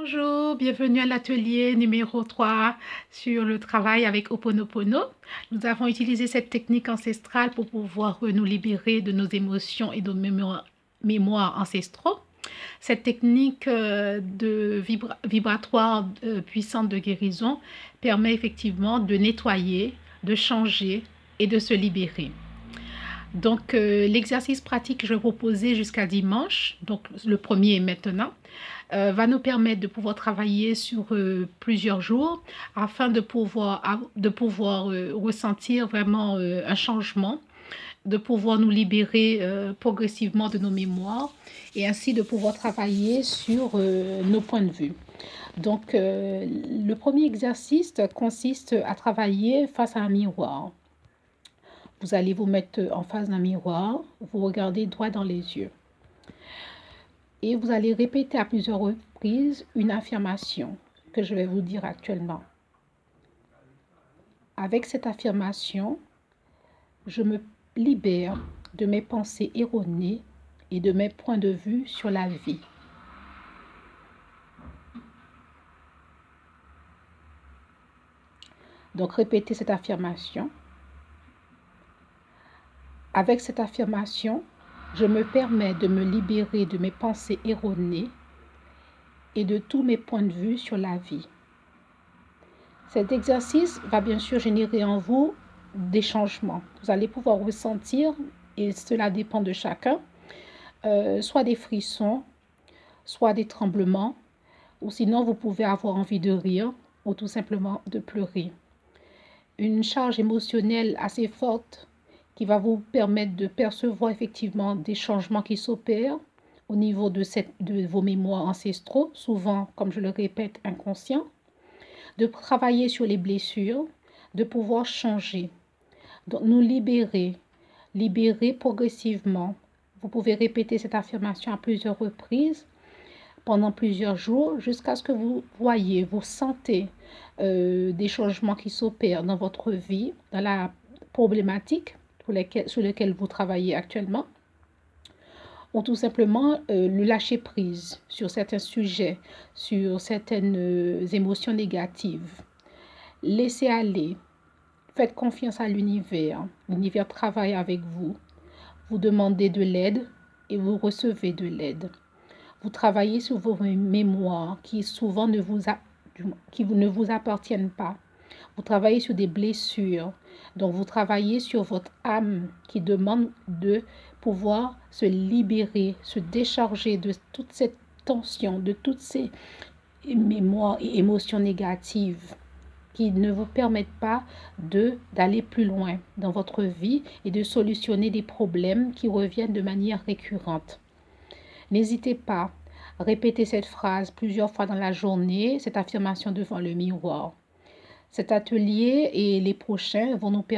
Bonjour, bienvenue à l'atelier numéro 3 sur le travail avec Ho'oponopono. Nous avons utilisé cette technique ancestrale pour pouvoir nous libérer de nos émotions et de nos mémoires ancestraux. Cette technique vibratoire puissante de guérison permet effectivement de nettoyer, de changer et de se libérer. Donc, l'exercice pratique que je vais proposer jusqu'à dimanche, donc le premier est maintenant, va nous permettre de pouvoir travailler sur plusieurs jours afin de pouvoir ressentir vraiment un changement, de pouvoir nous libérer progressivement de nos mémoires et ainsi de pouvoir travailler sur nos points de vue. Donc, le premier exercice consiste à travailler face à un miroir. Vous allez vous mettre en face d'un miroir, vous regardez droit dans les yeux. Et vous allez répéter à plusieurs reprises une affirmation que je vais vous dire actuellement. Avec cette affirmation, je me libère de mes pensées erronées et de mes points de vue sur la vie. Donc répétez cette affirmation. Avec cette affirmation, je me permets de me libérer de mes pensées erronées et de tous mes points de vue sur la vie. Cet exercice va bien sûr générer en vous des changements. Vous allez pouvoir ressentir, et cela dépend de chacun, soit des frissons, soit des tremblements, ou sinon vous pouvez avoir envie de rire ou tout simplement de pleurer. Une charge émotionnelle assez forte qui va vous permettre de percevoir effectivement des changements qui s'opèrent au niveau de vos mémoires ancestraux, souvent, comme je le répète, inconscients, de travailler sur les blessures, de pouvoir changer, donc nous libérer progressivement. Vous pouvez répéter cette affirmation à plusieurs reprises pendant plusieurs jours jusqu'à ce que vous voyez, vous sentez des changements qui s'opèrent dans votre vie, dans la problématique sur laquelle vous travaillez actuellement, ou tout simplement le lâcher prise sur certains sujets, sur certaines émotions négatives. Laissez aller, faites confiance à l'univers. L'univers travaille avec vous. Vous demandez de l'aide et vous recevez de l'aide. Vous travaillez sur vos mémoires qui souvent ne vous appartiennent pas. Vous travaillez sur des blessures. Donc, vous travaillez sur votre âme qui demande de pouvoir se libérer, se décharger de toute cette tension, de toutes ces mémoires et émotions négatives qui ne vous permettent pas d'aller plus loin dans votre vie et de solutionner des problèmes qui reviennent de manière récurrente. N'hésitez pas à répéter cette phrase plusieurs fois dans la journée, cette affirmation devant le miroir. Cet atelier et les prochains vont nous permettre